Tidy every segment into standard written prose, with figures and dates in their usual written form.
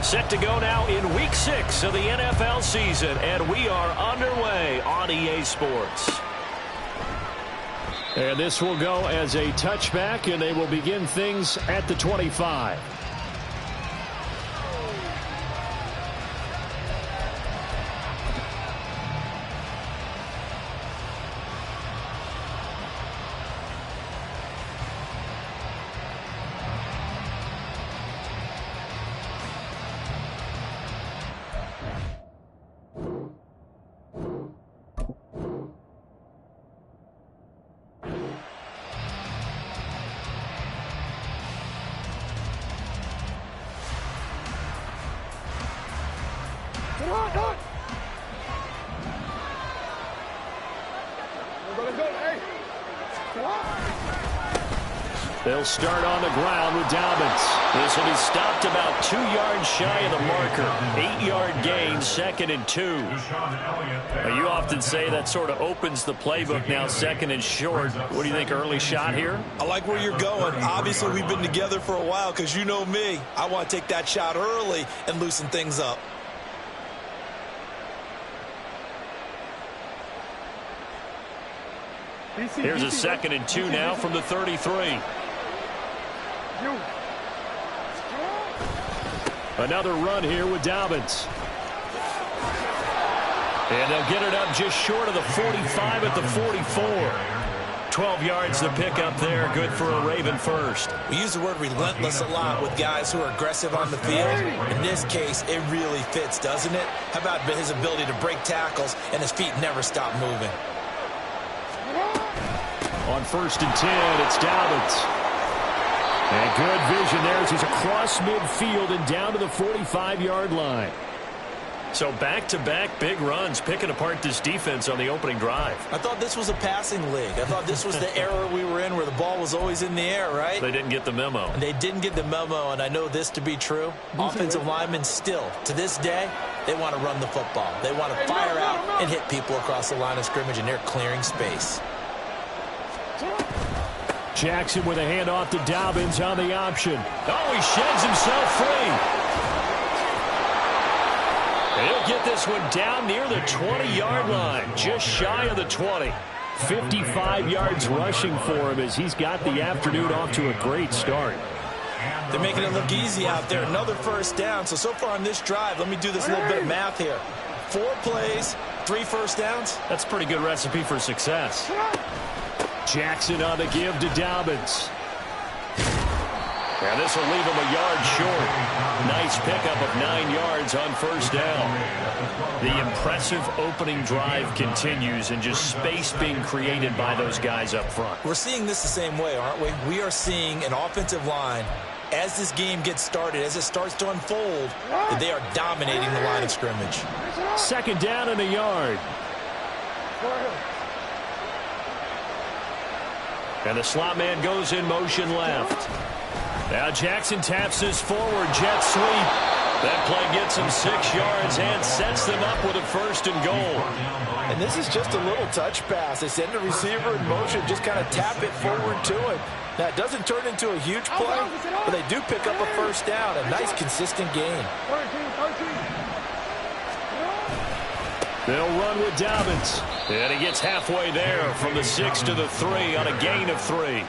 Set to go now in Week 6 of the NFL season, and we are underway on EA Sports. And this will go as a touchback, and they will begin things at the 25. They'll start on the ground with Dobbins. This will be stopped about 2 yards shy of the marker. 8-yard gain, 2nd and 2. You often say that sort of opens the playbook now, 2nd and short. What do you think, early shot here? I like where you're going. Obviously, we've been together for a while because you know me. I want to take that shot early and loosen things up. Here's a 2nd and 2 now from the 33. Another run here with Dobbins. And they'll get it up just short of the 45 at the 44. 12 yards to pick up there. Good for a Raven first. We use the word relentless a lot with guys who are aggressive on the field. In this case, it really fits, doesn't it? How about his ability to break tackles and his feet never stop moving? On 1st and 10, it's Dobbins. And good vision there as he's across midfield and down to the 45-yard line. So back-to-back big runs, picking apart this defense on the opening drive. I thought this was a passing league. I thought this was the era we were in where the ball was always in the air, right? They didn't get the memo. And they didn't get the memo, and I know this to be true. Offensive linemen still, to this day, they want to run the football. They want to fire out and hit people across the line of scrimmage, and they're clearing space. Jackson with a handoff to Dobbins on the option. Oh, he sheds himself free. He'll get this one down near the 20-yard line, just shy of the 20. 55 yards rushing for him as he's got the afternoon off to a great start. They're making it look easy out there. Another first down. So far on this drive, let me do this little bit of math here. 4 plays, 3 first downs. That's a pretty good recipe for success. Jackson on the give to Dobbins. And this will leave him a yard short. Nice pickup of 9 yards on first down. The impressive opening drive continues, and just space being created by those guys up front. We're seeing this the same way, aren't we? We are seeing an offensive line, as this game gets started, as it starts to unfold, that they are dominating the line of scrimmage. 2nd down and a yard. And the slot man goes in motion left. Now Jackson taps this forward jet sweep. That play gets him 6 yards and sets them up with a 1st and goal. And this is just a little touch pass. They send the receiver in motion, just kind of tap it forward to him. Now, it doesn't turn into a huge play, but they do pick up a first down. A nice, consistent gain. They'll run with Dobbins. And he gets halfway there from the 6 to the 3 on a gain of 3.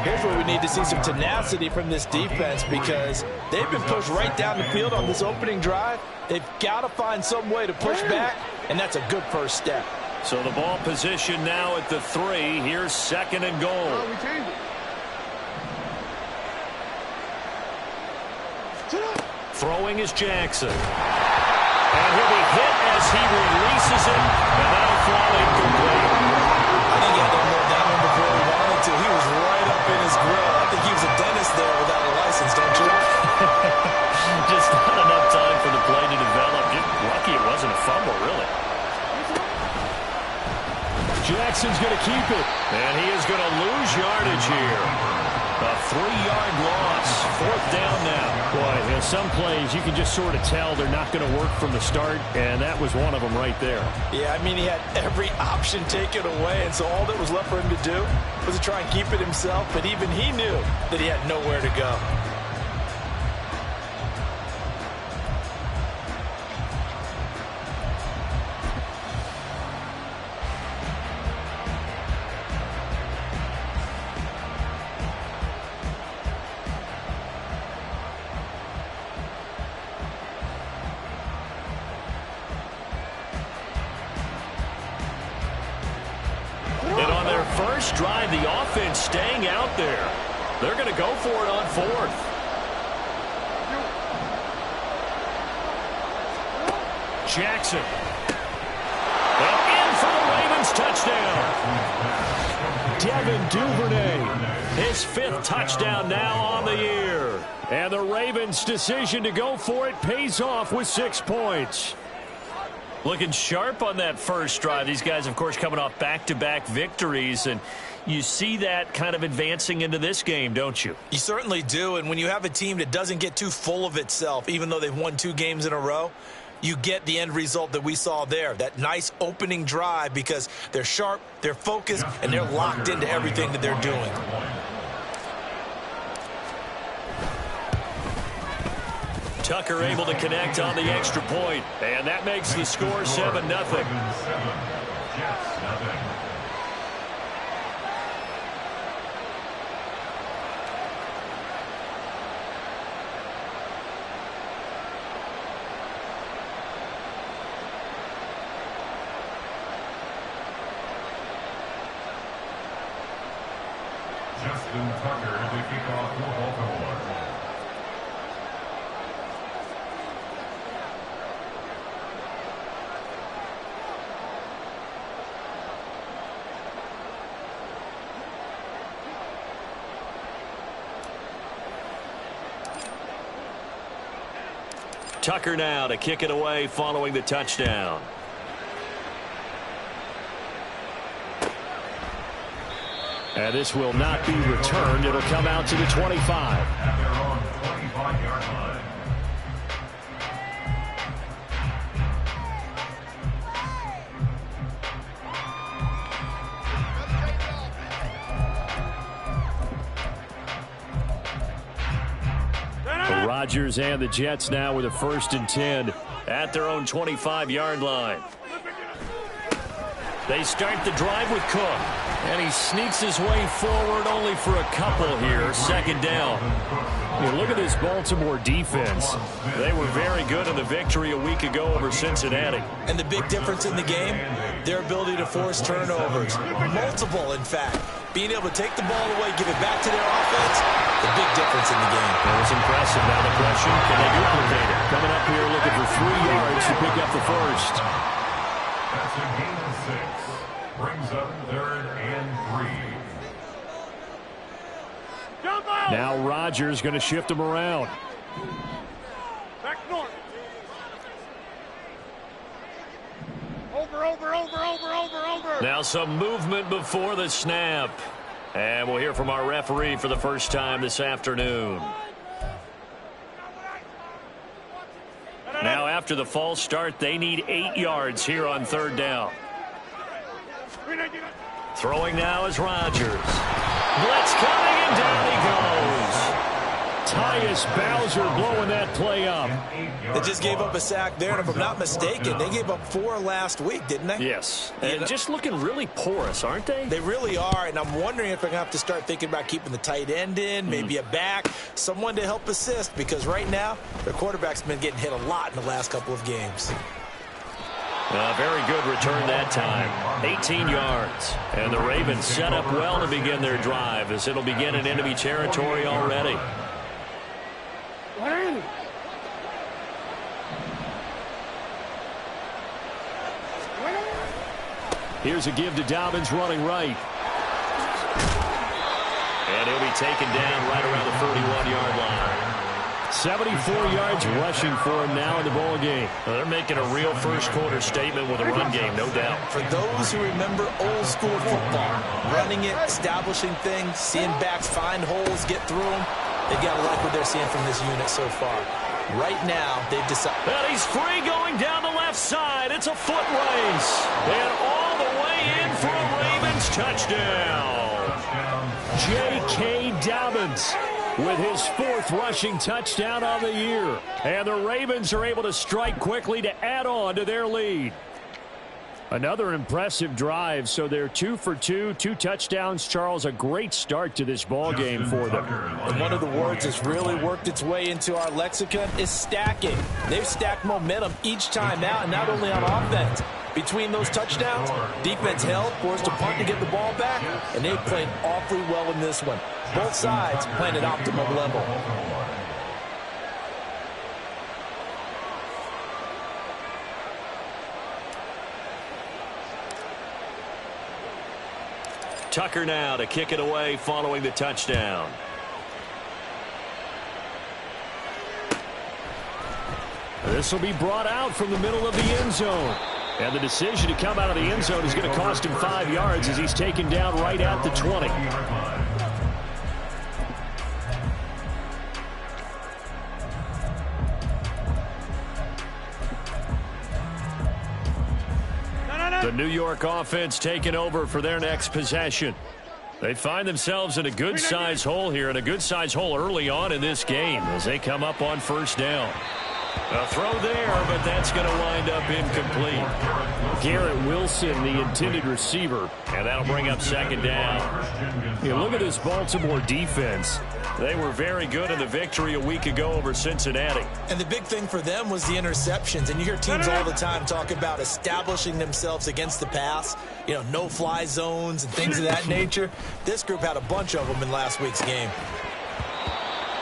Here's where we need to see some tenacity from this defense because they've been pushed right down the field on this opening drive. They've got to find some way to push back, and that's a good first step. So the ball position now at the 3. Here's 2nd and goal. Throwing is Jackson. And he'll be hit as he releases it, and that'll fall incomplete. I think he had to know that one before he wanted to. He was right up in his grill. I think he was a dentist there without a license, don't you? Just not enough time for the play to develop. Just lucky it wasn't a fumble, really. Jackson's going to keep it, and he is going to lose yardage here. A 3-yard loss. 4th down now. Boy, you know, some plays you can just sort of tell they're not going to work from the start, and that was one of them right there. Yeah, I mean, he had every option taken away, and so all that was left for him to do was to try and keep it himself, but even he knew that he had nowhere to go. first drive, the offense staying out there. They're going to go for it on fourth. Jackson. And in for the Ravens touchdown. Devin Duvernay, his 5th touchdown now on the year. And the Ravens' decision to go for it pays off with 6 points. Looking sharp on that first drive. These guys, of course, coming off back-to-back victories, and you see that kind of advancing into this game, don't you? You certainly do, and when you have a team that doesn't get too full of itself, even though they've won 2 games in a row, you get the end result that we saw there, that nice opening drive, because they're sharp, they're focused, and they're locked into everything that they're doing. Tucker able to connect on the extra point, and that makes the score 7-0. Justin Tucker to kick off for Baltimore. Tucker now to kick it away following the touchdown. And this will not be returned. It'll come out to the 25. At their own 25-yard line. The Rodgers and the Jets now with a 1st and 10 at their own 25-yard line. They start the drive with Cook. And he sneaks his way forward only for a couple here. 2nd down. Look at this Baltimore defense. They were very good in the victory a week ago over Cincinnati. And the big difference in the game, their ability to force turnovers. Multiple, in fact. Being able to take the ball away, give it back to their offense, the big difference in the game. That was impressive. Now the question, can they duplicate it? Coming up here looking for 3 yards to pick up the first. That's a gain of 6. Brings up 3rd and 3. Now Rodgers going to shift him around. Back north. Over. Now some movement before the snap. And we'll hear from our referee for the first time this afternoon. Now after the false start, they need 8 yards here on 3rd down. Throwing now is Rodgers. Blitz coming, and down he goes. Tyus Bowser blowing that play up. They just gave up a sack there, and if I'm not mistaken, they gave up 4 last week, didn't they? Yes, and just looking really porous, aren't they? They really are, and I'm wondering if they're going to have to start thinking about keeping the tight end in, maybe a back, someone to help assist, because right now, their quarterback's been getting hit a lot in the last couple of games. Very good return that time. 18 yards. And the Ravens set up well to begin their drive as it'll begin in enemy territory already. Here's a give to Dobbins running right. And he'll be taken down right around the 31-yard line. 74 yards rushing for him now in the ball game. Well, they're making a real first-quarter statement with a run game, no doubt. For those who remember old-school football, running it, establishing things, seeing backs find holes, get through them, they've got to like what they're seeing from this unit so far. Right now, they've decided. And he's free going down the left side. It's a foot race. And all the way in for a Ravens touchdown. J.K. Dobbins with his 4th rushing touchdown on the year. And the Ravens are able to strike quickly to add on to their lead. Another impressive drive, so they're 2 for 2, 2 touchdowns. Charles, a great start to this ball game for them. And one of the words that's really worked its way into our lexicon is stacking. They've stacked momentum each time out, and not only on offense. Between those touchdowns, defense held, forced a punt to get the ball back, and they played awfully well in this one. Both sides playing at optimum level. Tucker now to kick it away following the touchdown. This will be brought out from the middle of the end zone. And the decision to come out of the end zone is going to cost him 5 yards as he's taken down right at the 20. The New York offense taking over for their next possession. They find themselves in a good-sized hole here, and a good-sized hole early on in this game as they come up on first down. A throw there, but that's going to wind up incomplete. Garrett Wilson, the intended receiver, and that'll bring up second down. You look at this Baltimore defense. They were very good in the victory a week ago over Cincinnati. And the big thing for them was the interceptions. And you hear teams all the time talk about establishing themselves against the pass. You know, no-fly zones and things of that nature. This group had a bunch of them in last week's game.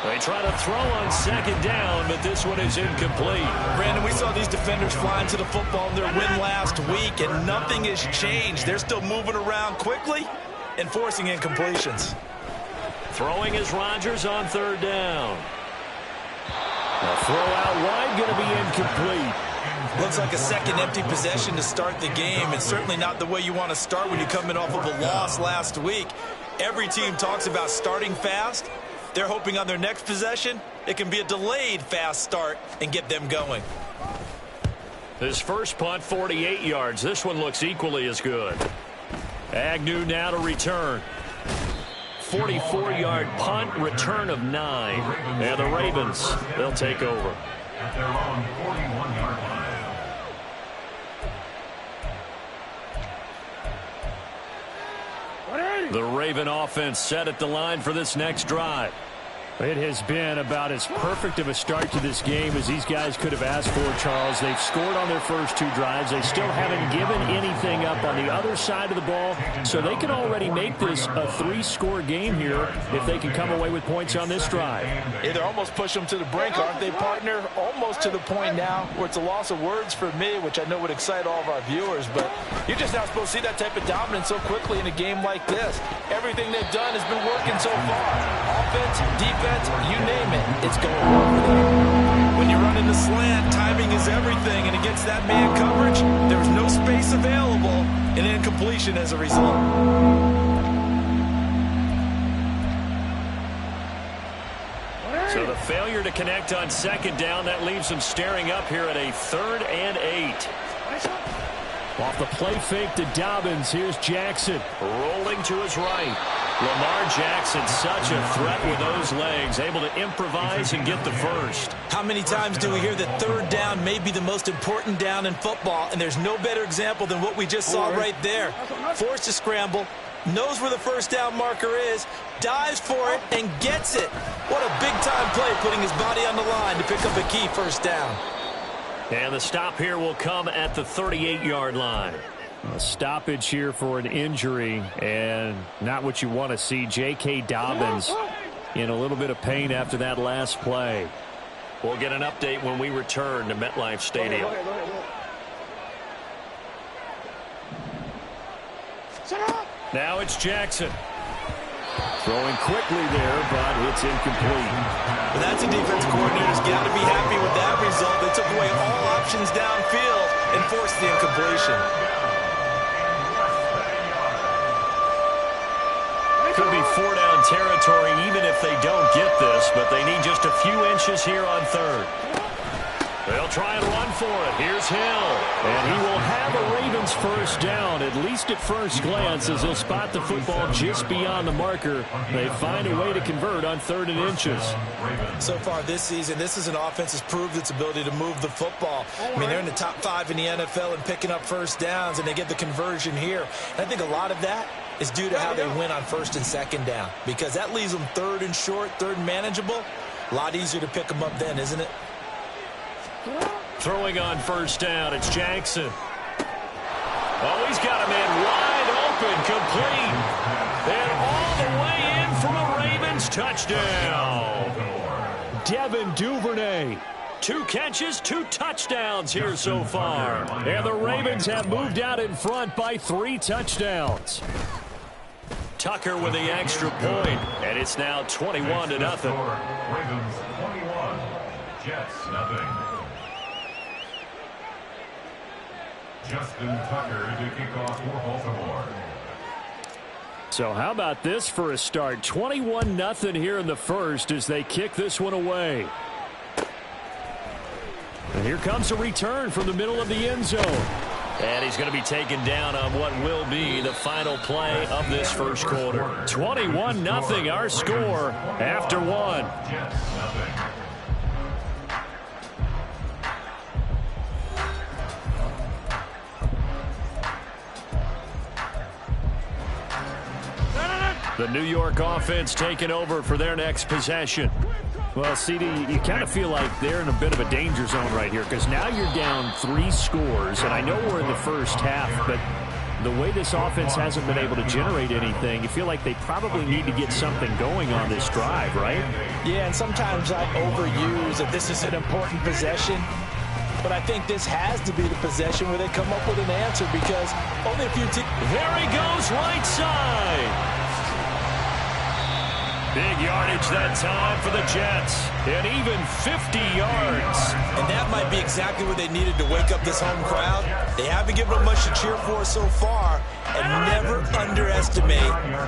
They try to throw on second down, but this one is incomplete. Brandon, we saw these defenders flying to the football in their win last week, and nothing has changed. They're still moving around quickly and forcing incompletions. Throwing is Rodgers on third down. A throw out wide, going to be incomplete. Looks like a second empty possession to start the game, and certainly not the way you want to start when you're coming off of a loss last week. Every team talks about starting fast. They're hoping on their next possession, it can be a delayed fast start and get them going. His first punt, 48 yards. This one looks equally as good. Agnew now to return. 44-yard punt, return of 9. And the Ravens, they'll take over. At their own 41-yard line. The Raven offense set at the line for this next drive. It has been about as perfect of a start to this game as these guys could have asked for, Charles. They've scored on their first 2 drives. They still haven't given anything up on the other side of the ball, so they can already make this a 3-score game here if they can come away with points on this drive. Yeah, they're almost pushing them to the brink, aren't they, partner? Almost to the point now where it's a loss of words for me, which I know would excite all of our viewers, but you're just not supposed to see that type of dominance so quickly in a game like this. Everything they've done has been working so far. Offense, defense, you name it, it's going on for them. When you're running the slant, timing is everything, and against that man coverage, there's no space available, and incompletion as a result. So the failure to connect on second down, that leaves them staring up here at a 3rd and 8. Off the play fake to Dobbins, here's Jackson. Rolling to his right. Lamar Jackson, such a threat with those legs, able to improvise and get the first. How many times do we hear that third down may be the most important down in football, and there's no better example than what we just saw right there. Forced to scramble, knows where the first down marker is, dives for it, and gets it. What a big-time play, putting his body on the line to pick up a key first down. And the stop here will come at the 38-yard line. A stoppage here for an injury, and not what you want to see. J.K. Dobbins in a little bit of pain after that last play. We'll get an update when we return to MetLife Stadium. Now it's Jackson. Throwing quickly there, but it's incomplete. Well, that's a defense coordinator's got to be happy with that result. They took away all options downfield and forced the incompletion. Could be 4-down territory even if they don't get this, but they need just a few inches here on 3rd. They'll try and run for it. Here's Hill. And he will have a Ravens first down, at least at first glance, as he'll spot the football just beyond the marker. They find a way to convert on 3rd and inches. So far this season, this is an offense that's proved its ability to move the football. I mean, they're in the top 5 in the NFL and picking up first downs, and they get the conversion here. And I think a lot of that is due to how they win on 1st and 2nd down, because that leaves them 3rd and short, 3rd and manageable. A lot easier to pick them up then, isn't it? Throwing on 1st down, it's Jackson. Oh, he's got a man wide open, complete. And all the way in for a Ravens touchdown. Devin Duvernay. 2 catches, 2 touchdowns here so far. And the Ravens have moved out in front by 3 touchdowns. Tucker with the extra point, and it's now 21-0. Ravens 21, Jets nothing. Justin Tucker to kick off for Baltimore. So how about this for a start? 21-0 here in the first as they kick this one away. And here comes a return from the middle of the end zone. And he's going to be taken down on what will be the final play of this first quarter. 21-0 our score after 1. Jets nothing. The New York offense taking over for their next possession. Well, CD, you kind of feel like they're in a bit of a danger zone right here because now you're down 3 scores, and I know we're in the first half, but the way this offense hasn't been able to generate anything, you feel like they probably need to get something going on this drive, right? Yeah, and sometimes I overuse that this is an important possession, but I think this has to be the possession where they come up with an answer because only a few teams. There he goes, right side. Big yardage that time for the Jets, and even 50 yards. And that might be exactly what they needed to wake up this home crowd. They haven't given them much to cheer for so far, and never underestimate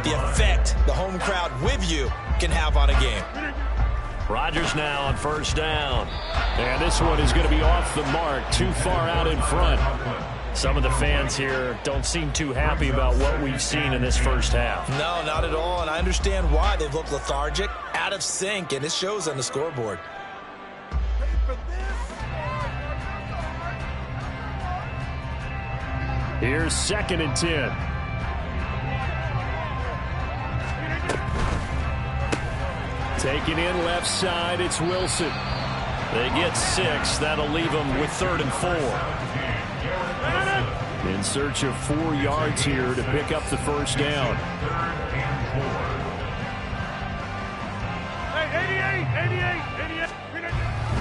the effect the home crowd with you can have on a game. Rodgers now on 1st down. And this one is going to be off the mark, too far out in front. Some of the fans here don't seem too happy about what we've seen in this first half. No, not at all, and I understand why. They've looked lethargic, out of sync, and it shows on the scoreboard. Here's 2nd and 10. Taking in left side, it's Wilson. They get 6. That'll leave them with 3rd and 4. In search of 4 yards here to pick up the 1st down.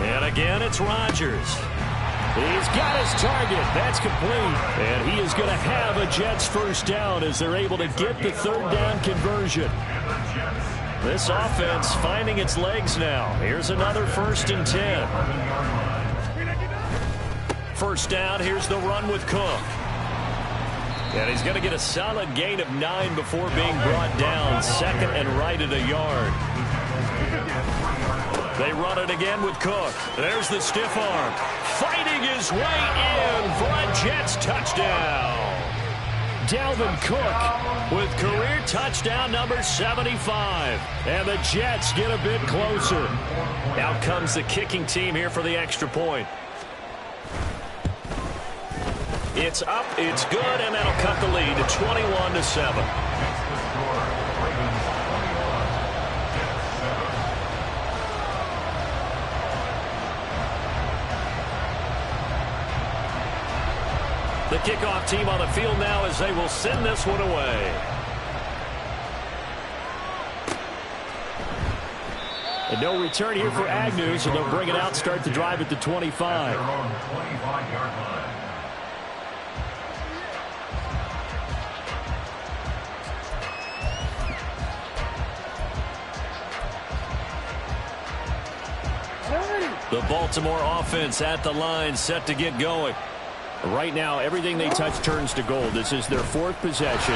And again, it's Rodgers. He's got his target. That's complete. And he is going to have a Jets 1st down as they're able to get the 3rd down conversion. This offense finding its legs now. Here's another 1st and 10. 1st down, here's the run with Cook. And he's going to get a solid gain of 9 before being brought down. 2nd and right at a yard. They run it again with Cook. There's the stiff arm. Fighting his way in for a Jets touchdown. Dalvin Cook with career touchdown number 75. And the Jets get a bit closer. Out comes the kicking team here for the extra point. It's up, it's good, and that'll cut the lead to 21-7. The kickoff team on the field now as they will send this one away. And no return here for Agnew, so they'll bring it out, start the drive at the 25. The Baltimore offense at the line, set to get going. Right now, everything they touch turns to gold. This is their 4th possession.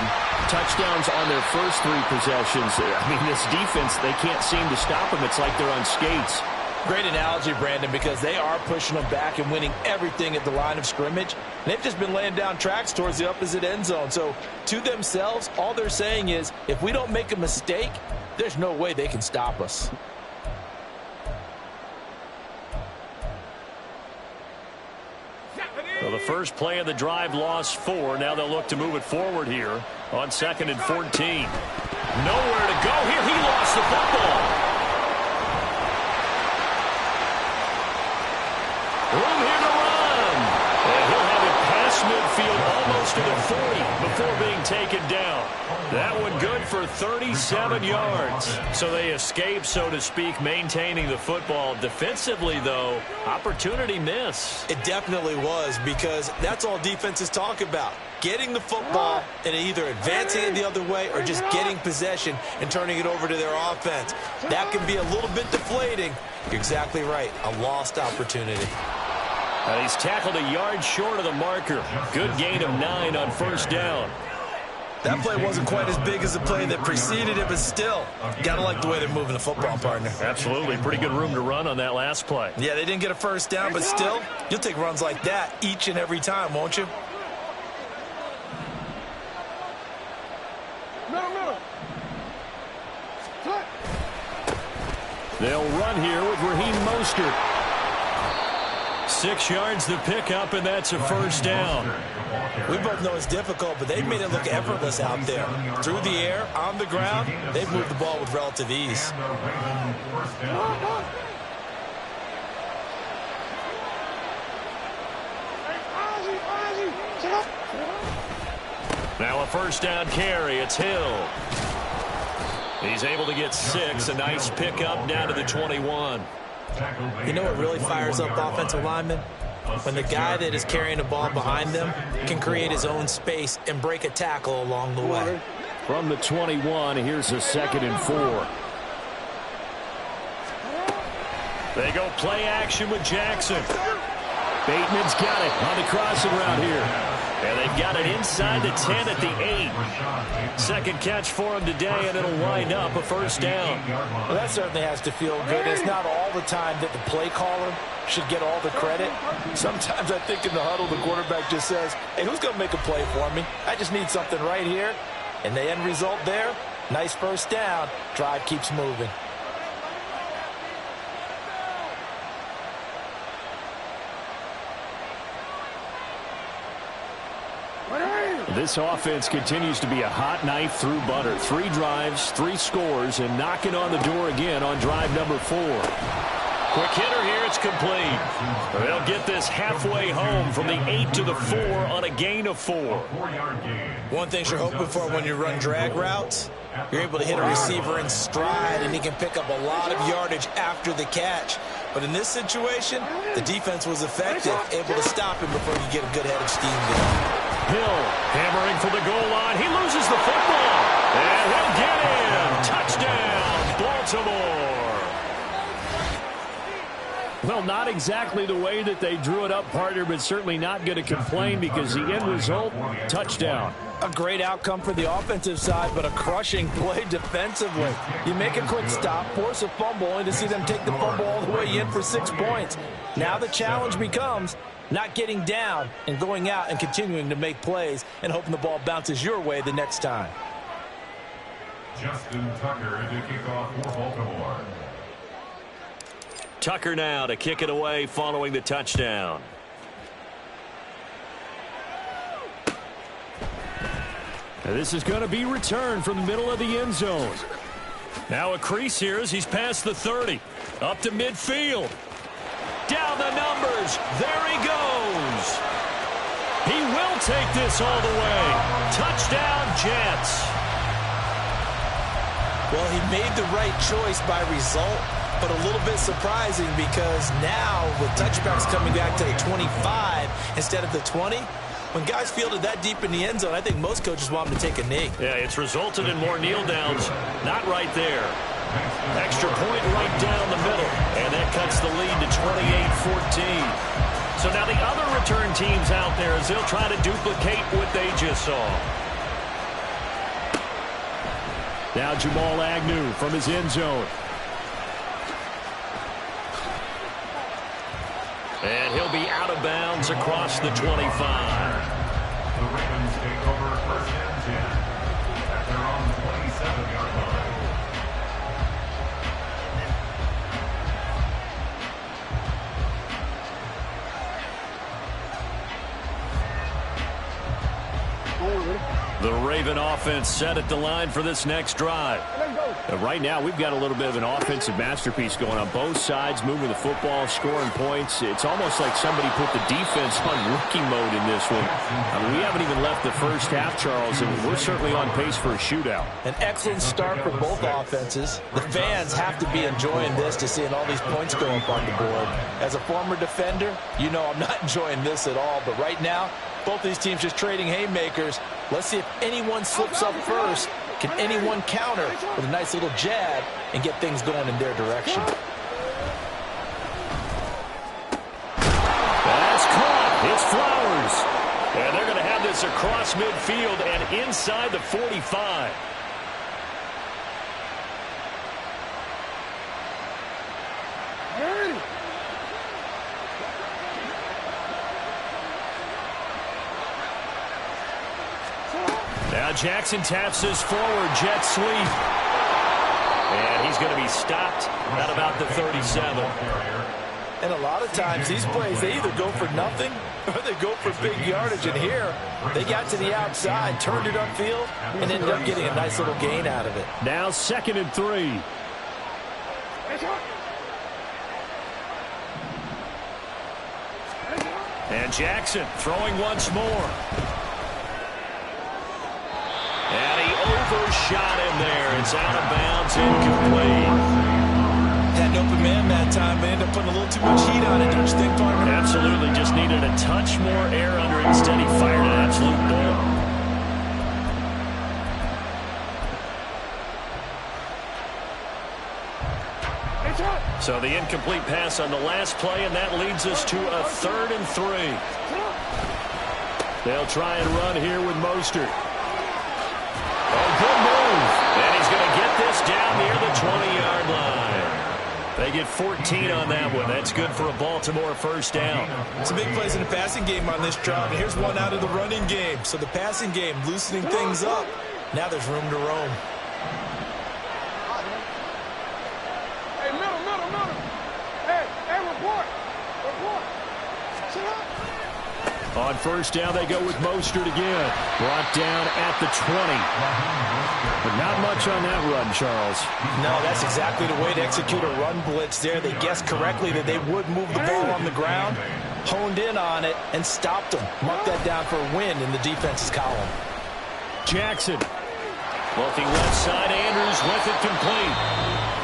Touchdowns on their first 3 possessions. I mean, this defense, they can't seem to stop them. It's like they're on skates. Great analogy, Brandon, because they are pushing them back and winning everything at the line of scrimmage. They've just been laying down tracks towards the opposite end zone. So to themselves, all they're saying is, if we don't make a mistake, there's no way they can stop us. Well, the first play of the drive lost 4. Now they'll look to move it forward here on 2nd and 14. Nowhere to go here. He lost the football. Room here to run. And he'll have it past midfield almost to the 40 before being taken down. That one good for 37 yards. So they escape, so to speak, maintaining the football. Defensively, though, opportunity miss. It definitely was, because that's all defenses talk about. Getting the football and either advancing it the other way or just getting possession and turning it over to their offense. That can be a little bit deflating. You're exactly right. A lost opportunity. He's tackled a yard short of the marker. Good gain of 9 on first down. That play wasn't quite as big as the play that preceded it, but still, gotta like the way they're moving the football, partner. Absolutely. Pretty good room to run on that last play. Yeah, they didn't get a first down, but still, you'll take runs like that each and every time, won't you? Middle. They'll run here with Raheem Mostert. 6 yards the pickup, and that's a first down. We both know it's difficult, but they've made it look effortless out there. Through the air, on the ground, they've moved the ball with relative ease. Now a first down carry. It's Hill. He's able to get 6. A nice pickup down to the 21. You know what really fires up offensive linemen? When the guy that is carrying the ball behind them can create his own space and break a tackle along the way. From the 21, here's a 2nd and 4. They go play action with Jackson. Bateman's got it on the crossing route here. And they've got it inside the 10 at the 8. Second catch for him today, and it'll wind up a first down. Well, that certainly has to feel good. It's not all the time that the play caller should get all the credit. Sometimes I think in the huddle, the quarterback just says, hey, who's going to make a play for me? I just need something right here. And the end result there, nice first down. Drive keeps moving. This offense continues to be a hot knife through butter. 3 drives, 3 scores, and knocking on the door again on drive number 4. Quick hitter here, it's complete. They'll get this halfway home from the 8 to the 4 on a gain of 4. One thing you're hoping for when you run drag routes, you're able to hit a receiver in stride, and he can pick up a lot of yardage after the catch. But in this situation, the defense was effective, able to stop him before you get a good head of steam going. Hill hammering for the goal line. He loses the football. And he'll get him. Touchdown, Baltimore. Well, not exactly the way that they drew it up, partner, but certainly not going to complain because the end result, touchdown. A great outcome for the offensive side, but a crushing play defensively. You make a quick stop, force a fumble, only to see them take the fumble all the way in for 6 points. Now the challenge becomes not getting down and going out and continuing to make plays and hoping the ball bounces your way the next time. Justin Tucker to kick off for Baltimore. Tucker now to kick it away following the touchdown. And this is going to be returned from the middle of the end zone. Now a crease here as he's past the 30. Up to midfield. Down the numbers. There he goes. He will take this all the way. Touchdown, Jets. Well, he made the right choice by result, but a little bit surprising because now with touchbacks coming back to the 25 instead of the 20, when guys fielded that deep in the end zone, I think most coaches want them to take a knee. Yeah, it's resulted in more kneel downs. Not right there. Extra point right down the middle, and that cuts the lead to 28-14. So now the other return teams out there as they'll try to duplicate what they just saw. Now Jamal Agnew from his end zone. And he'll be out of bounds across the 25. The Ravens take over first and 10 at their own 27-yard line. The Raven offense set at the line for this next drive. Right now, we've got a little bit of an offensive masterpiece going on both sides, moving the football, scoring points. It's almost like somebody put the defense on rookie mode in this one. We haven't even left the first half, Charles, and we're certainly on pace for a shootout. An excellent start for both offenses. The fans have to be enjoying this to seeing all these points go up on the board. As a former defender, you know I'm not enjoying this at all, but right now, both these teams just trading haymakers. Let's see if anyone slips up first. Can anyone counter with a nice little jab and get things going in their direction? That's caught. It's Flowers. And they're going to have this across midfield and inside the 45. Now Jackson taps this forward, jet sweep. And he's going to be stopped at about the 37. And a lot of times these plays, they either go for nothing or they go for big yardage. And here, they got to the outside, turned it upfield, and ended up getting a nice little gain out of it. Now 2nd and 3. And Jackson throwing once more. And he overshot him there. It's out of bounds, incomplete. Had an open man that time, but ended up putting a little too much heat on it, don't you think, partner? Absolutely. Just needed a touch more air under it. Instead, he fired an absolute bullet. So the incomplete pass on the last play, and that leads us to a 3rd and 3. They'll try and run here with Mostert. Oh, good move. And he's going to get this down near the 20-yard line. They get 14 on that one. That's good for a Baltimore first down. Some big plays in the passing game on this drive, and here's one out of the running game. So the passing game loosening things up. Now there's room to roam. Hey, middle. Hey, report. Sit up. On first down, they go with Mostert again. Brought down at the 20. But not much on that run, Charles. No, that's exactly the way to execute a run blitz there. They guessed correctly that they would move the ball on the ground, honed in on it, and stopped them. Mark that down for a win in the defense's column. Jackson. Looking left side, Andrews with it complete.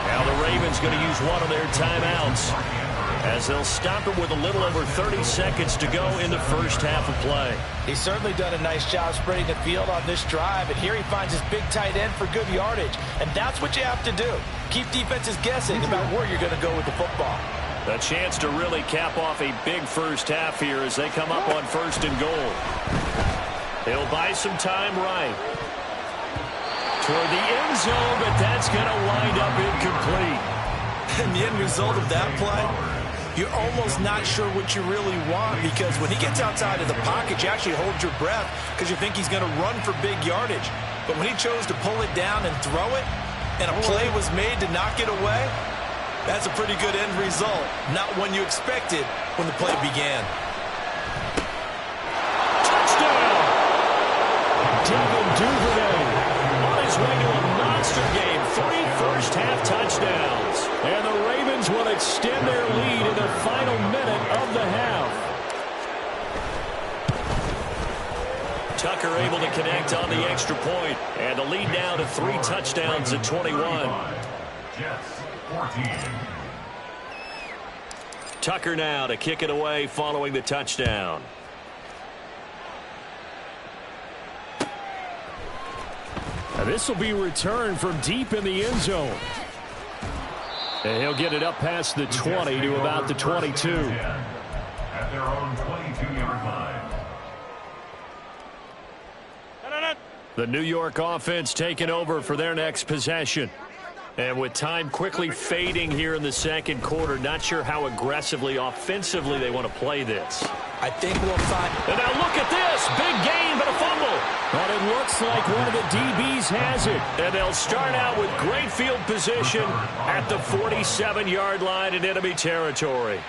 Now the Ravens going to use one of their timeouts, as they'll stop it with a little over 30 seconds to go in the first half of play. He's certainly done a nice job spreading the field on this drive, and here he finds his big tight end for good yardage, and that's what you have to do. Keep defenses guessing about where you're going to go with the football. A chance to really cap off a big first half here as they come up on 1st and goal. He'll buy some time right toward the end zone, but that's going to wind up incomplete. And the end result of that play, you're almost not sure what you really want, because when he gets outside of the pocket, you actually hold your breath because you think he's going to run for big yardage. But when he chose to pull it down and throw it, and a play was made to knock it away, that's a pretty good end result. Not one you expected when the play began. Touchdown! Devin Duvernay on his way to a monster game. 3 first-half touchdowns. And the Ravens will extend their lead in the final minute of the half. Tucker able to connect on the extra point, and the lead now to 3 touchdowns at 21. Jets, 14. Tucker now to kick it away following the touchdown. And this will be returned from deep in the end zone. And he'll get it up past the 20 to about the 22. At their own 22-yard line. The New York offense taking over for their next possession. And with time quickly fading here in the second quarter, not sure how aggressively, offensively they want to play this. I think we'll find... And now look at this. Big gain, but a fumble. But it looks like one of the DBs has it. And they'll start out with great field position at the 47-yard line in enemy territory.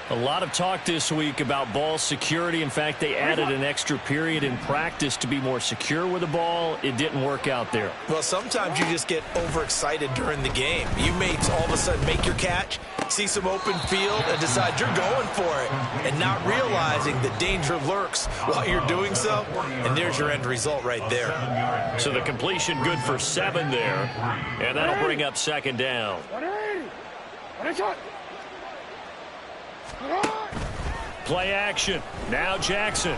A lot of talk this week about ball security. In fact, they added an extra period in practice to be more secure with the ball. It didn't work out there. Well, sometimes you just get overexcited during the game. You may all of a sudden make your catch, see some open field, and decide you're going for it, and not realizing the danger lurks while you're doing so, and there's your end result right there. So the completion good for 7 there, and that'll bring up second down. Play action. Now Jackson.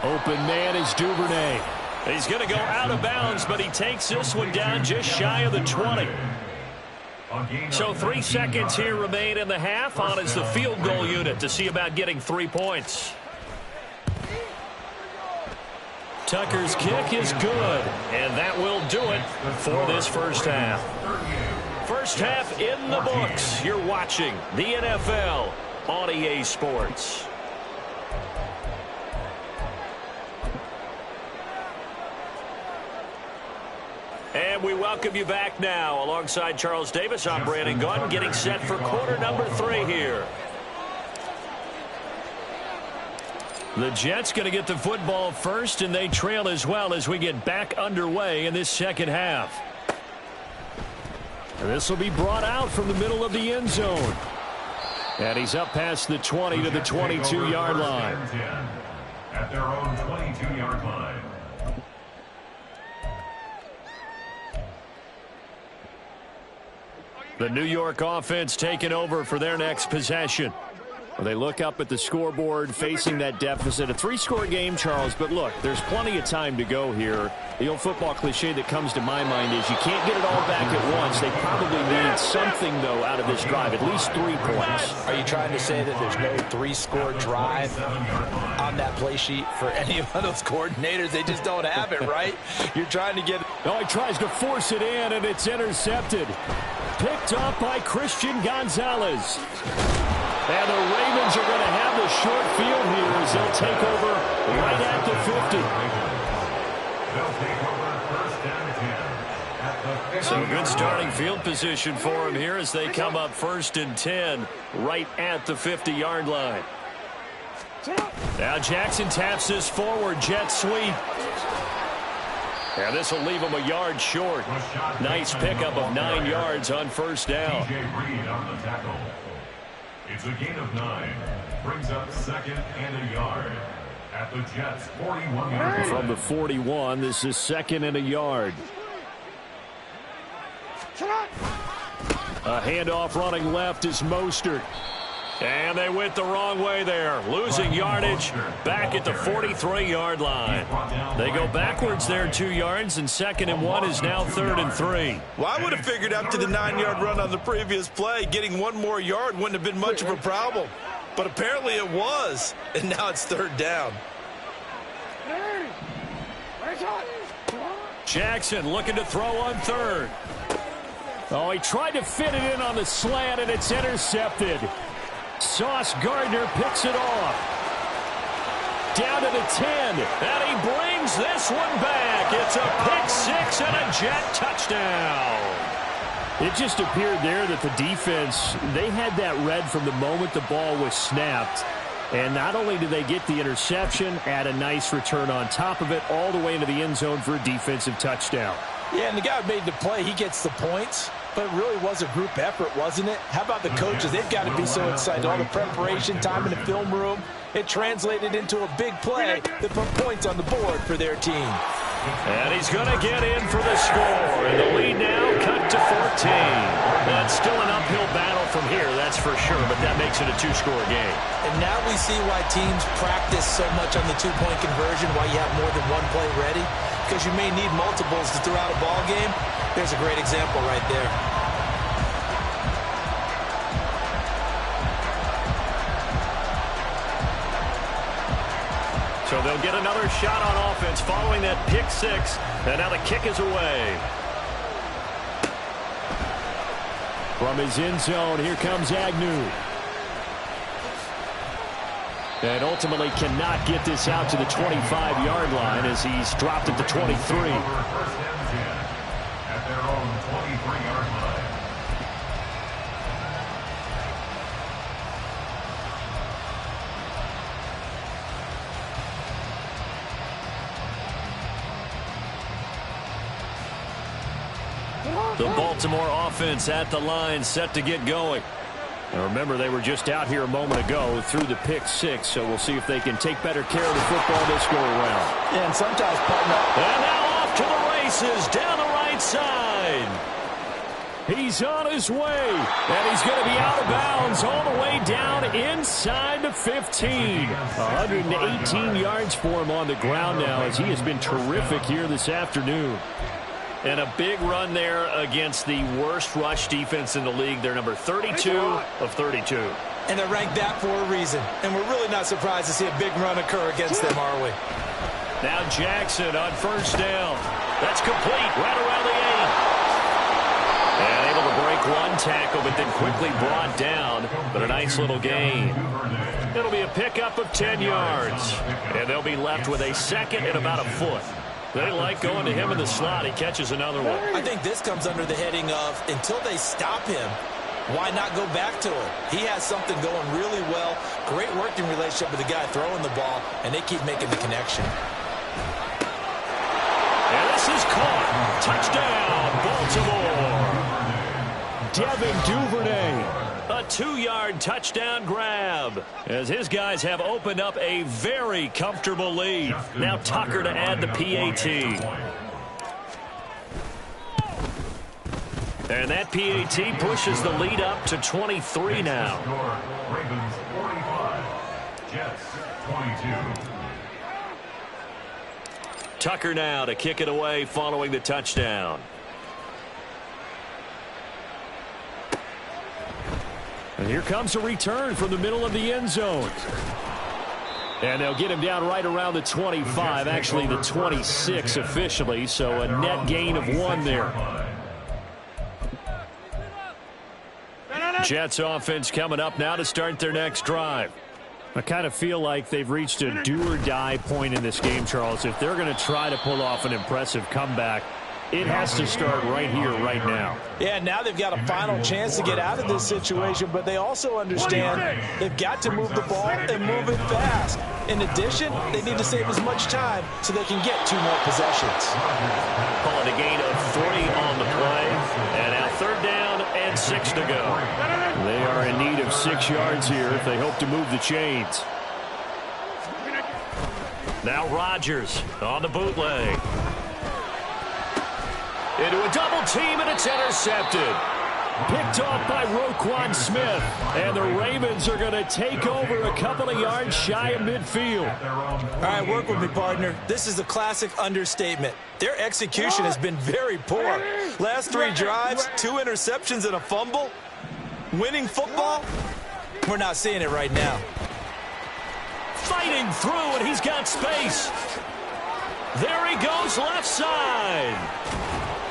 Open man is Duvernay. He's going to go out of bounds, but he takes this one down just shy of the 20. So 3 seconds here remain in the half. On is the field goal unit to see about getting 3 points. Tucker's kick is good, and that will do it for this first half. First half in the books. You're watching the NFL on EA Sports. And we welcome you back now. Alongside Charles Davis, I'm Brandon Gunn, getting set for quarter number 3 here. The Jets going to get the football first, and they trail as well as we get back underway in this second half. And this will be brought out from the middle of the end zone. And he's up past the 20 to the 22-yard line. At their own 22-yard line. The New York offense taking over for their next possession. Well, they look up at the scoreboard facing that deficit. A 3-score game, Charles, but look, there's plenty of time to go here. The old football cliche that comes to my mind is you can't get it all back at once. They probably need something, though, out of this drive, at least 3 points. Are you trying to say that there's no 3-score drive on that play sheet for any of those coordinators? They just don't have it, right? You're trying to get... No, he tries to force it in, and it's intercepted. Picked up by Christian Gonzalez. And the Ravens are going to have the short field here as they'll take over right at the 50. They'll take over first and 10. So good starting field position for him here as they come up 1st and 10 right at the 50-yard line. Now Jackson taps this forward, jet sweep. And this will leave him a yard short. Nice pickup of 9 yards on first down. Reed on the tackle. It's a gain of 9. Brings up 2nd and a yard at the Jets' 41-yard line. From the 41, this is 2nd and a yard. A handoff running left is Mostert. And they went the wrong way there. Losing yardage back at the 43-yard line. They go backwards there 2 yards, and 2nd and 1 is now 3rd and 3. Well, I would have figured after the 9-yard run on the previous play, getting 1 more yard wouldn't have been much of a problem. But apparently it was, and now it's 3rd down. Jackson looking to throw on 3rd. Oh, he tried to fit it in on the slant, and it's intercepted. Sauce Gardner picks it off. Down to the 10. And he brings this one back. It's a pick 6 and a Jet touchdown. It just appeared there that the defense, they had that read from the moment the ball was snapped. And not only did they get the interception, add a nice return on top of it, all the way into the end zone for a defensive touchdown. Yeah, and the guy who made the play, he gets the points. But it really was a group effort, wasn't it? How about the coaches? They've got to be so excited. All the preparation time in the film room, it translated into a big play that put points on the board for their team. And he's going to get in for the score. And the lead now cut to 14. That's still an uphill battle from here, that's for sure, but that makes it a 2-score game. And now we see why teams practice so much on the 2-point conversion, why you have more than 1 play ready, because you may need multiples to throw out a ball game. There's a great example right there. So they'll get another shot on offense following that pick 6, and now the kick is away. From his end zone, here comes Agnew. And ultimately cannot get this out to the 25-yard line as he's dropped at the 23. At their own 23-yard line. The Baltimore offense at the line, set to get going. Now remember, they were just out here a moment ago through the pick six, so we'll see if they can take better care of the football this go around. Yeah, and sometimes, partner. And now off to the races down the right side. He's on his way, and he's going to be out of bounds all the way down inside the 15. 118 yards for him on the ground now as he has been terrific here this afternoon. And a big run there against the worst rush defense in the league. They're number 32 of 32. And they're ranked that for a reason. And we're really not surprised to see a big run occur against them, are we? Now Jackson on first down. That's complete right around the 8. And able to break one tackle, but then quickly brought down. But a nice little gain. It'll be a pickup of 10 yards. And they'll be left with a second and about a foot. They like going to him in the slot. He catches another one. I think this comes under the heading of until they stop him, why not go back to it? He has something going really well. Great working relationship with the guy throwing the ball, and they keep making the connection. And this is caught. Touchdown, Baltimore. Devin Duvernay. A 2-yard touchdown grab as his guys have opened up a very comfortable lead. Now Tucker to add the PAT. And that PAT pushes the lead up to 23 now. Ravens 45, Jets 22. Tucker now to kick it away following the touchdown. And here comes a return from the middle of the end zone. And they'll get him down right around the 25, actually the 26 officially, so a net gain of 1 there. Jets offense coming up now to start their next drive. I kind of feel like they've reached a do-or-die point in this game, Charles. If they're going to try to pull off an impressive comeback, it has to start right here, right now. Yeah, now they've got a final chance to get out of this situation, but they also understand they've got to move the ball and move it fast. In addition, they need to save as much time so they can get 2 more possessions. Calling a gain of 3 on the play, and now 3rd down and 6 to go. They are in need of 6 yards here if they hope to move the chains. Now Rodgers on the bootleg. Into a double team, and it's intercepted. Picked off by Roquan Smith. And the Ravens are going to take over a couple of yards shy of midfield. All right, work with me, partner. This is a classic understatement. Their execution has been very poor. Last 3 drives, 2 interceptions and a fumble. Winning football? We're not seeing it right now. Fighting through, and he's got space. There he goes, left side.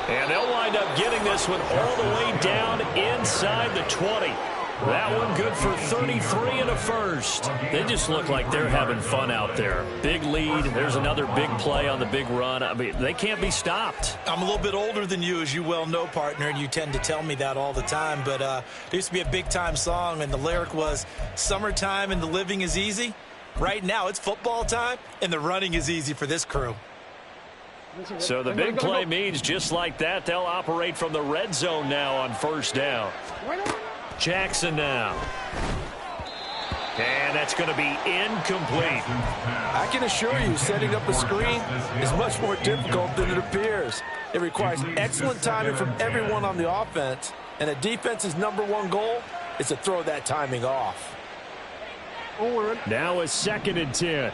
And they'll wind up getting this one all the way down inside the 20. That one good for 33 and a first. They just look like they're having fun out there. Big lead. There's another big play on the big run. I mean, they can't be stopped. I'm a little bit older than you, as you well know, partner, and you tend to tell me that all the time. But there used to be a big-time song, and the lyric was, "Summertime and the living is easy." Right now, it's football time, and the running is easy for this crew. So the big play means just like that, they'll operate from the red zone now on 1st down. Jackson now. And that's going to be incomplete. I can assure you, setting up a screen is much more difficult than it appears. It requires excellent timing from everyone on the offense, and a defense's #1 goal is to throw that timing off. Now a 2nd and 10.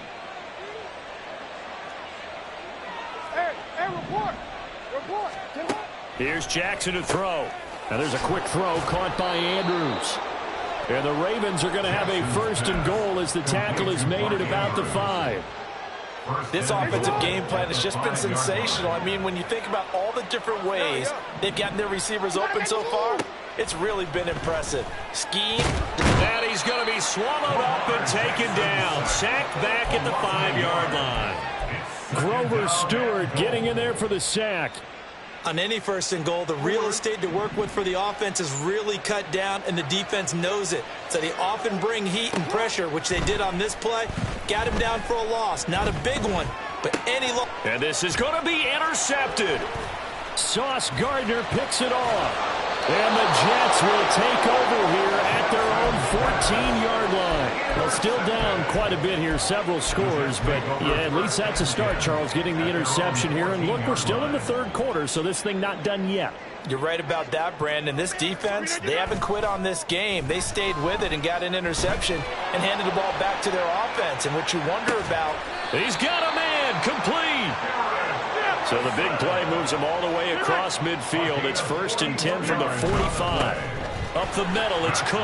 Here's Jackson to throw. Now there's a quick throw caught by Andrews. And the Ravens are going to have a 1st and goal as the tackle is made at about the 5. This offensive game plan has just been sensational. I mean, when you think about all the different ways they've gotten their receivers open so far, It's really been impressive. Scheme. And he's going to be swallowed up and taken down. Sacked back at the 5-yard line. Grover Stewart getting in there for the sack. On any first and goal, the real estate to work with for the offense is really cut down, and the defense knows it. So they often bring heat and pressure, which they did on this play. Got him down for a loss. Not a big one, but any loss. And this is going to be intercepted. Sauce Gardner picks it off. And the Jets will take over here at their own 14-yard line. Well, still down quite a bit here, several scores, but yeah, at least that's a start, Charles, getting the interception here. And look, we're still in the third quarter, so this thing not done yet. You're right about that, Brandon. This defense, they haven't quit on this game. They stayed with it and got an interception and handed the ball back to their offense. And what you wonder about... He's got a man, complete. So the big play moves him all the way across midfield. It's 1st and 10 from the 45. Up the middle, it's Cook.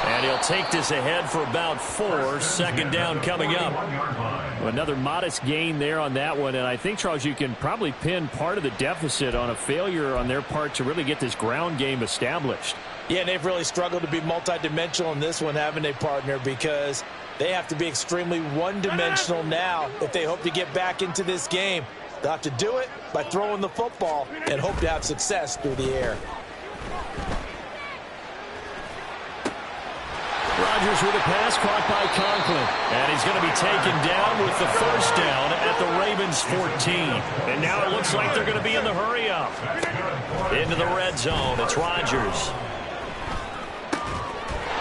And he'll take this ahead for about 4. 2nd down coming up. Another modest gain there on that one. And I think, Charles, you can probably pin part of the deficit on a failure on their part to really get this ground game established. Yeah, and they've really struggled to be multidimensional in this one, haven't they, partner? Because they have to be extremely one-dimensional now if they hope to get back into this game. They'll have to do it by throwing the football and hope to have success through the air. Rodgers with a pass caught by Conklin. And he's going to be taken down with the 1st down at the Ravens 14. And now it looks like they're going to be in the hurry-up. Into the red zone. It's Rodgers.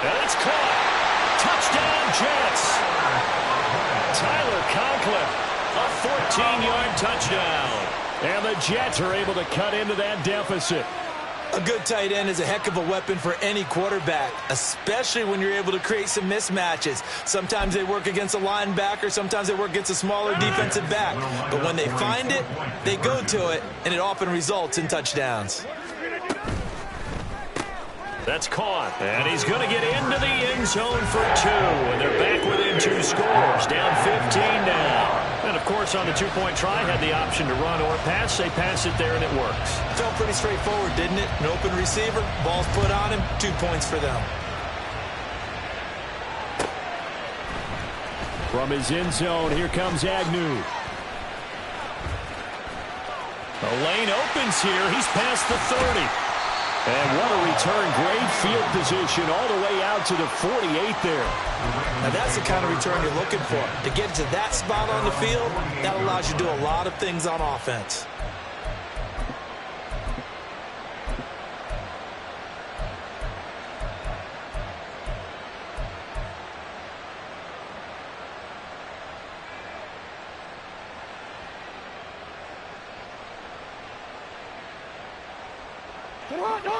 And it's caught. Touchdown, Jets. Tyler Conklin, a 14-yard touchdown. And the Jets are able to cut into that deficit. A good tight end is a heck of a weapon for any quarterback, especially when you're able to create some mismatches. Sometimes they work against a linebacker, sometimes they work against a smaller defensive back. But when they find it, they go to it, and it often results in touchdowns. That's caught, and he's going to get into the end zone for 2, and they're back within 2 scores, down 15 now. And, of course, on the 2-point try, had the option to run or pass. They pass it there, and it works. Felt pretty straightforward, didn't it? An open receiver, ball's put on him, 2 points for them. From his end zone, here comes Agnew. The lane opens here. He's past the 30. And what a return. Great field position all the way out to the 48 there. Now that's the kind of return you're looking for. To get to that spot on the field, that allows you to do a lot of things on offense.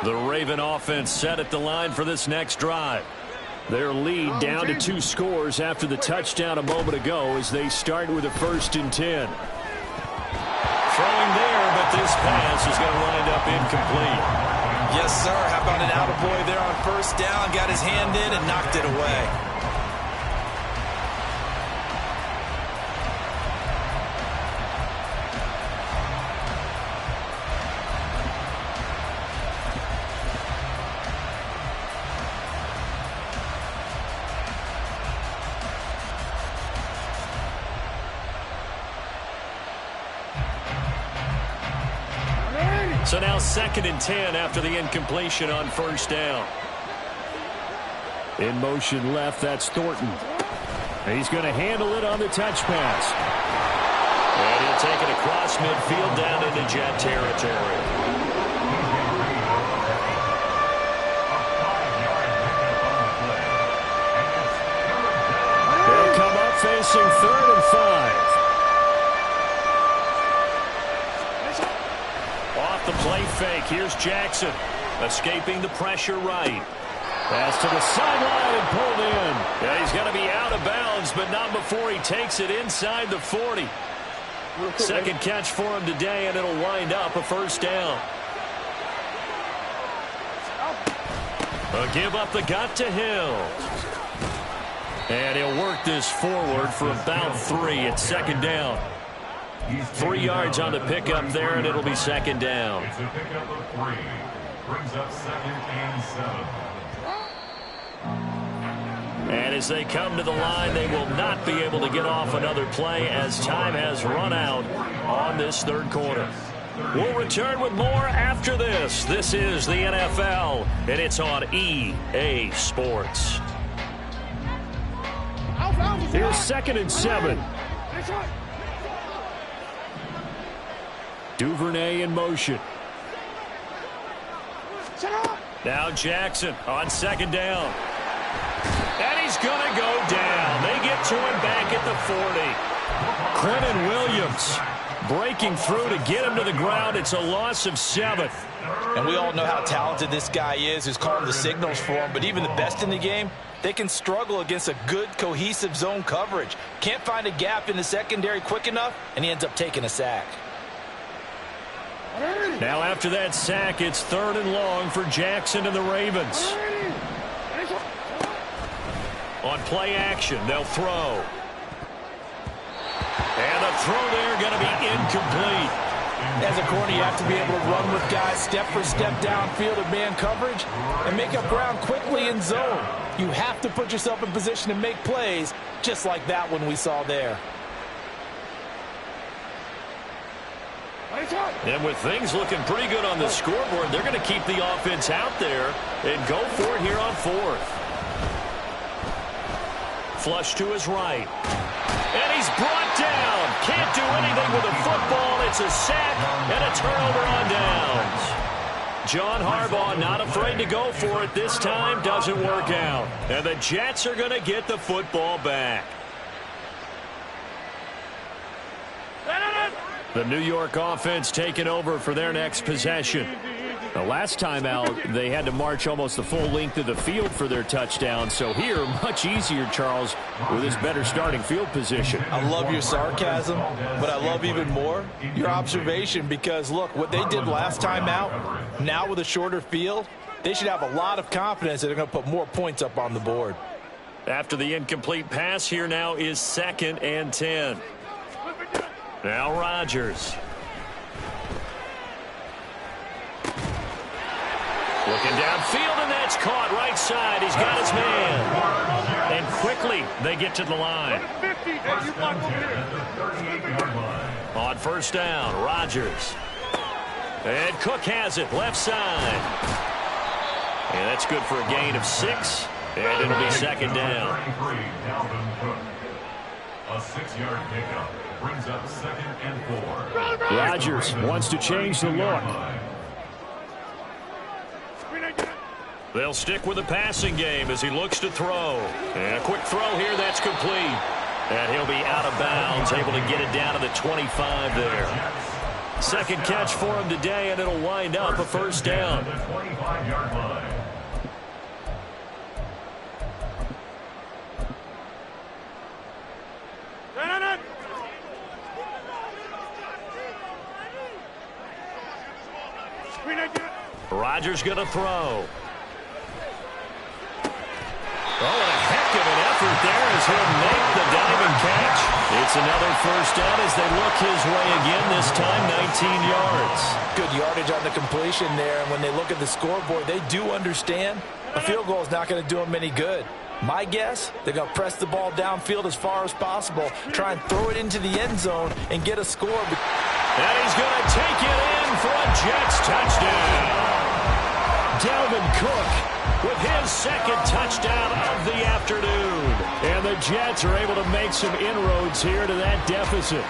The Raven offense set at the line for this next drive. Their lead down to 2 scores after the touchdown a moment ago as they start with a 1st and 10. Throwing there, but this pass is going to wind up incomplete. Yes, sir. How about an attaboy there on 1st down? Got his hand in and knocked it away. So now 2nd and 10 after the incompletion on 1st down. In motion left, that's Thornton. He's going to handle it on the touch pass. And he'll take it across midfield down into Jet territory. They'll come up facing 3rd and 5. The play fake. Here's Jackson. Escaping the pressure right. Pass to the sideline and pulled in. Yeah, he's going to be out of bounds, but not before he takes it inside the 40. 2nd catch for him today, and it'll wind up a 1st down. A give up the gut to Hill. And he'll work this forward for about 3 at 2nd down. 3 yards on the pickup there, and it'll be 2nd down. It's a pickup of 3. Brings up 2nd and 7. And as they come to the line, they will not be able to get off another play as time has run out on this third quarter. We'll return with more after this. This is the NFL, and it's on EA Sports. Here's 2nd and 7. Duvernay in motion. Now Jackson on 2nd down. And he's going to go down. They get to him back at the 40. Quentin Williams breaking through to get him to the ground. It's a loss of 7. And we all know how talented this guy is, who's calling the signals for him. But even the best in the game, they can struggle against a good, cohesive zone coverage. Can't find a gap in the secondary quick enough, and he ends up taking a sack. Now after that sack, it's 3rd and long for Jackson and the Ravens. On play action, they'll throw. And the throw there going to be incomplete. As a corner, you have to be able to run with guys step for step downfield of man coverage and make up ground quickly in zone. You have to put yourself in position to make plays just like that one we saw there. And with things looking pretty good on the scoreboard, they're going to keep the offense out there and go for it here on 4th. Flush to his right. And he's brought down. Can't do anything with a football. It's a sack and a turnover on downs. John Harbaugh not afraid to go for it this time. Doesn't work out. And the Jets are going to get the football back. The New York offense taking over for their next possession. The last time out, they had to march almost the full length of the field for their touchdown. So here, much easier, Charles, with this better starting field position. I love your sarcasm, but I love even more your observation because, look, what they did last time out, now with a shorter field, they should have a lot of confidence that they're going to put more points up on the board. After the incomplete pass, here now is 2nd and 10. Now Rodgers. Looking downfield, and that's caught right side. He's got his man. And quickly, they get to the line. On 1st down, Rodgers. And Cook has it, left side. And that's good for a gain of 6. And it'll be 2nd down. A 6-yard pickup brings up 2nd and 4. Rodgers wants to change the look. They'll stick with the passing game as he looks to throw. And a quick throw here, that's complete. And he'll be out of bounds, able to get it down to the 25 there. 2nd catch for him today, and it'll wind up a 1st down. The 25-yard line. Rodgers going to throw. Oh, and a heck of an effort there as he'll make the diving catch. It's another 1st down as they look his way again, this time 19 yards. Good yardage on the completion there, and when they look at the scoreboard, they do understand a field goal is not going to do them any good. My guess, they're going to press the ball downfield as far as possible, try and throw it into the end zone and get a score. And he's going to take it in for a Jets touchdown. Dalvin Cook with his 2nd touchdown of the afternoon. And the Jets are able to make some inroads here to that deficit.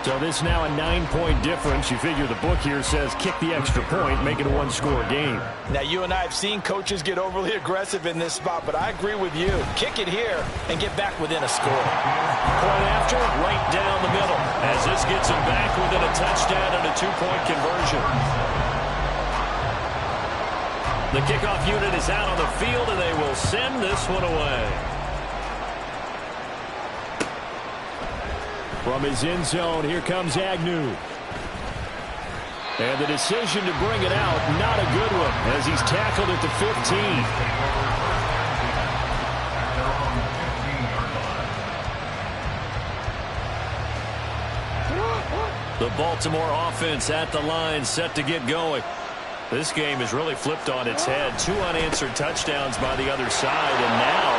So this now a 9-point difference. You figure the book here says kick the extra point, make it a 1-score game. Now, you and I have seen coaches get overly aggressive in this spot, but I agree with you. Kick it here and get back within a score. Point after, right down the middle, as this gets him back within a touchdown and a 2-point conversion. The kickoff unit is out on the field, and they will send this one away. From his end zone, here comes Agnew. And the decision to bring it out, not a good one, as he's tackled at the 15. The Baltimore offense at the line, set to get going. This game has really flipped on its head. 2 unanswered touchdowns by the other side, and now,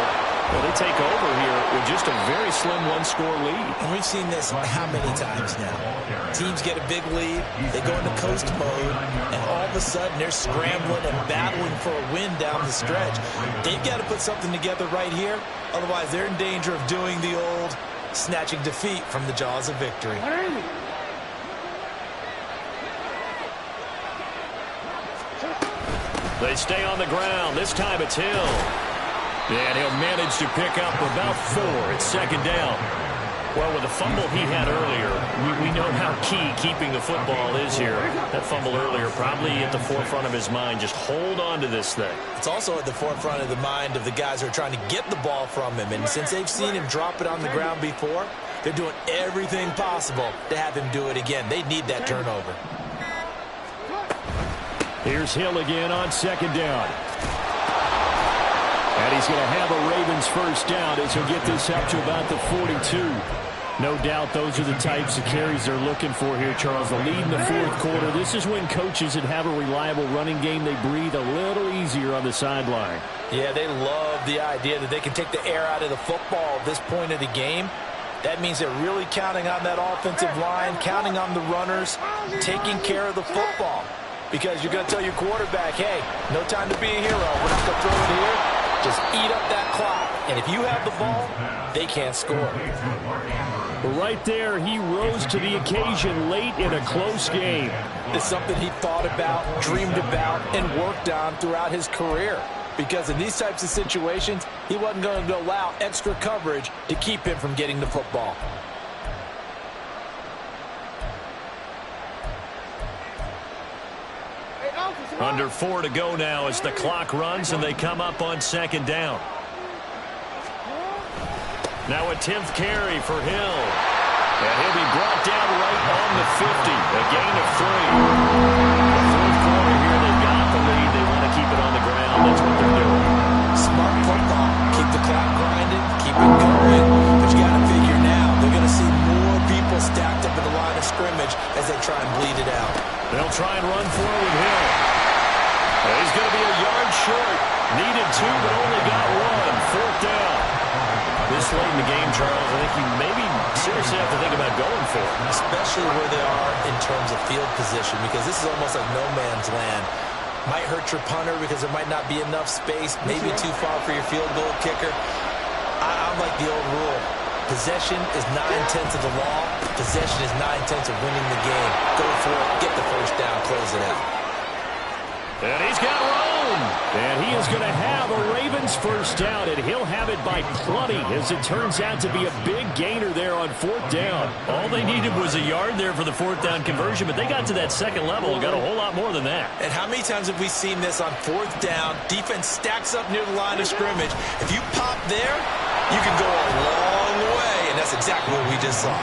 well, they take over here with just a very slim one-score lead. And we've seen this how many times now? Teams get a big lead, they go into coast mode, and all of a sudden they're scrambling and battling for a win down the stretch. They've got to put something together right here, otherwise they're in danger of doing the old snatching defeat from the jaws of victory. They stay on the ground. This time it's Hill. And he'll manage to pick up about 4. It's second down. Well, with the fumble he had earlier, we know how key keeping the football is here. That fumble earlier probably at the forefront of his mind. Just hold on to this thing. It's also at the forefront of the mind of the guys who are trying to get the ball from him. And since they've seen him drop it on the ground before, they're doing everything possible to have him do it again. They need that turnover. Here's Hill again on second down. And he's going to have a Ravens first down as he'll get this up to about the 42. No doubt those are the types of carries they're looking for here, Charles. The lead in the fourth quarter. This is when coaches that have a reliable running game, they breathe a little easier on the sideline. Yeah, they love the idea that they can take the air out of the football at this point of the game. That means they're really counting on that offensive line, counting on the runners, taking care of the football. Because you're going to tell your quarterback, hey, no time to be a hero. We're not going to throw it here. Just eat up that clock. And if you have the ball, they can't score. Right there, he rose to the occasion late in a close game. It's something he thought about, dreamed about, and worked on throughout his career. Because in these types of situations, he wasn't going to allow extra coverage to keep him from getting the football. Under 4 to go now as the clock runs and they come up on second down. Now a 10th carry for Hill. And he'll be brought down right on the 50. A gain of 3. The fourth quarter here, they've got the lead. They want to keep it on the ground. That's what they're doing. Smart football. Keep the clock grinding. Keep it going. But you got to figure now, they're going to see more people stacked up at the line of scrimmage as they try and bleed it out. They'll try and run forward with Hill. He's going to be a yard short. Needed 2, but only got 1. Fourth down. This late in the game, Charles, I think you maybe seriously have to think about going for it. Especially where they are in terms of field position, because this is almost like no man's land. Might hurt your punter because there might not be enough space, maybe too far for your field goal kicker. I'm like the old rule. Possession is 9/10 of the law. Possession is 9/10 of winning the game. Go for it. Get the first down. Close it out. And he's got room. And he is going to have a Ravens first down, and he'll have it by plenty as it turns out to be a big gainer there on fourth down. All they needed was a yard there for the fourth down conversion, but they got to that second level and got a whole lot more than that. And how many times have we seen this on fourth down? Defense stacks up near the line of scrimmage. If you pop there, you can go a long way, and that's exactly what we just saw.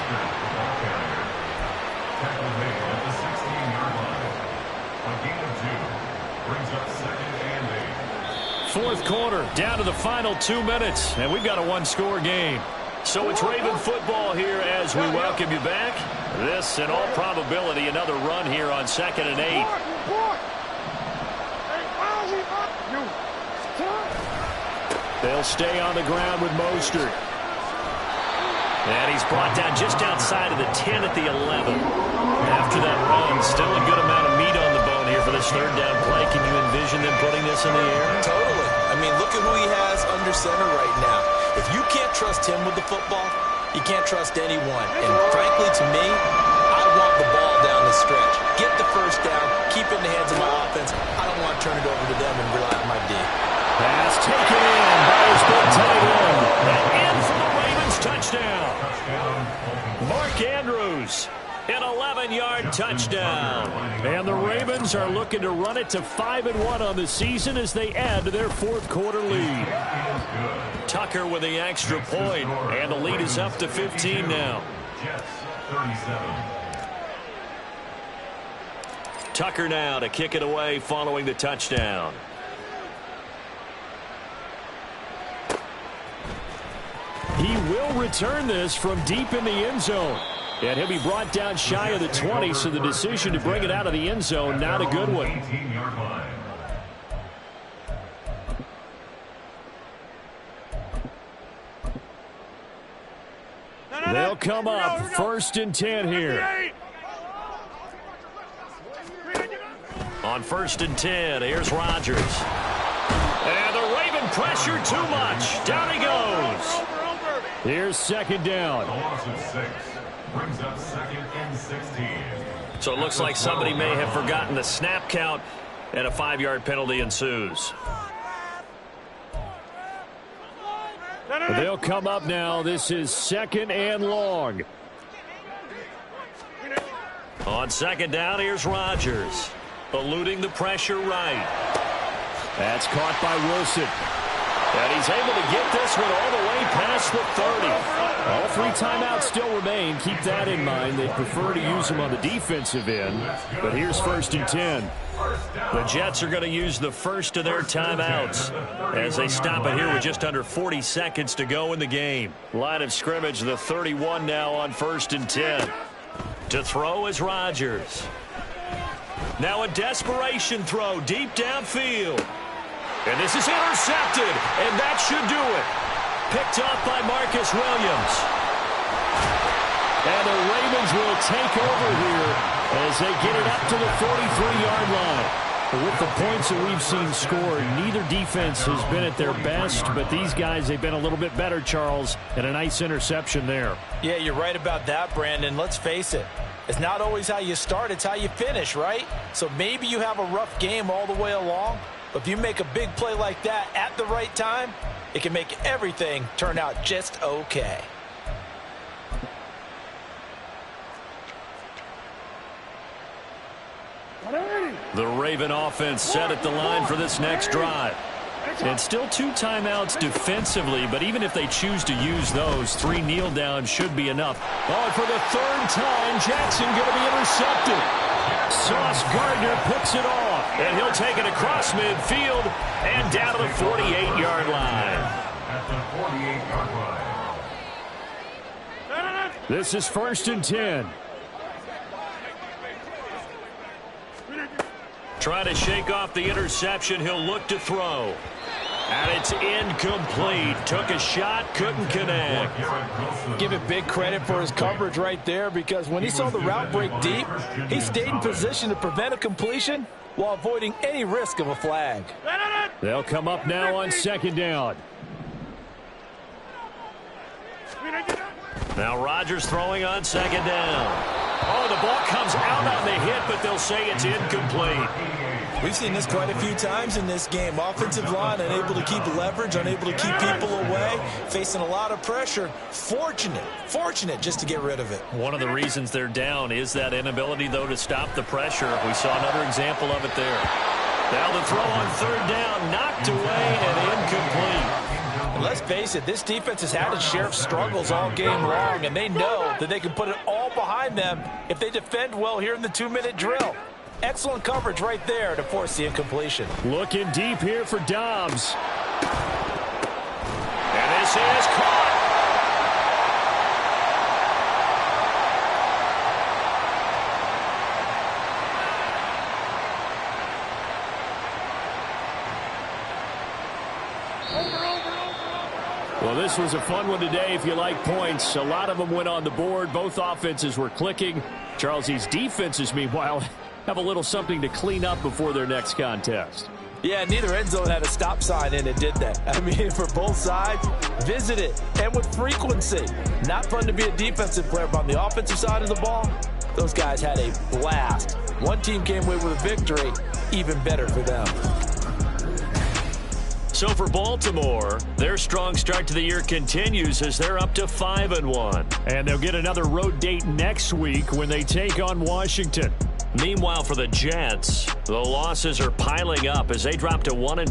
Fourth quarter, down to the final 2 minutes, and we've got a one-score game. So it's Raven football here as we welcome you back. This, in all probability, another run here on 2nd and 8. They'll stay on the ground with Mostert. And he's brought down just outside of the 10 at the 11. After that run, still a good amount of meat on the bone here for this third down play. Can you envision them putting this in the air? Totally. I mean, look at who he has under center right now. If you can't trust him with the football, you can't trust anyone. And frankly, to me, I want the ball down the stretch. Get the first down, keep it in the hands of my offense. I don't want to turn it over to them and rely on my D. Pass taken in by his big tight end. And in for the Ravens touchdown. Mark Andrews, an 11-yard touchdown. And the Ravens are looking to run it to 5-1 on the season as they add to their fourth quarter lead. Tucker with the extra point, and the lead is up to 15 now. Tucker now to kick it away following the touchdown. He will return this from deep in the end zone. And he'll be brought down shy of the 20, so the decision to bring it out of the end zone, not a good one. 18-yard line. They'll come up 1st and 10 here. On 1st and 10, here's Rodgers. And the Raven pressure too much. Down he goes. Here's 2nd down. A loss of 6 brings up 2nd and 16. So it looks like somebody may have forgotten the snap count, and a 5-yard penalty ensues. They'll come up now. This is 2nd and long. On 2nd down, here's Rodgers. Eluding the pressure right. That's caught by Wilson. And he's able to get this one all the way past the 30. All 3 timeouts still remain. Keep that in mind. They prefer to use them on the defensive end. But here's 1st and 10. The Jets are going to use the first of their timeouts as they stop it here with just under 40 seconds to go in the game. Line of scrimmage, the 31 now on 1st and 10. To throw is Rodgers. Now a desperation throw deep downfield. And this is intercepted, and that should do it. Picked off by Marcus Williams. And the Ravens will take over here as they get it up to the 43-yard line. With the points that we've seen scored, neither defense has been at their best, but these guys, they've been a little bit better, Charles, and a nice interception there. Yeah, you're right about that, Brandon. Let's face it. It's not always how you start, it's how you finish, right? So maybe you have a rough game all the way along, but if you make a big play like that at the right time, it can make everything turn out just okay. The Raven offense set at the line for this next drive. And still 2 timeouts defensively, but even if they choose to use those, 3 kneel downs should be enough. Oh, and for the 3rd time, Jackson going to be intercepted. Sauce Gardner picks it off, and he'll take it across midfield and down to the 48-yard line. At the 48-yard line. This is 1st and 10. Trying to shake off the interception. He'll look to throw. And it's incomplete. Took a shot, couldn't connect. Give it big credit for his coverage right there, because when he saw the route break deep, he stayed in position to prevent a completion while avoiding any risk of a flag. They'll come up now on 2nd down. Now Rodgers throwing on 2nd down. Oh, the ball comes out on the hit, but they'll say it's incomplete. We've seen this quite a few times in this game. Offensive line unable to keep leverage, unable to keep people away, facing a lot of pressure. Fortunate just to get rid of it. One of the reasons they're down is that inability, though, to stop the pressure. We saw another example of it there. Now the throw on 3rd down, knocked away and incomplete. And let's face it, this defense has had its share of struggles all game long, and they know that they can put it all behind them if they defend well here in the 2-minute drill. Excellent coverage right there to force the incompletion. Looking deep here for Dobbs. And this is caught. Well, this was a fun one today if you like points. A lot of them went on the board. Both offenses were clicking. Charles, these defenses, meanwhile, have a little something to clean up before their next contest. Yeah, neither end zone had a stop sign in it, did they? I mean, for both sides, visit it, and with frequency. Not fun to be a defensive player, but on the offensive side of the ball, those guys had a blast. One team came away with a victory, even better for them. So for Baltimore, their strong start to the year continues as they're up to 5-1. And they'll get another road date next week when they take on Washington. Meanwhile, for the Jets, the losses are piling up as they drop to 1-5.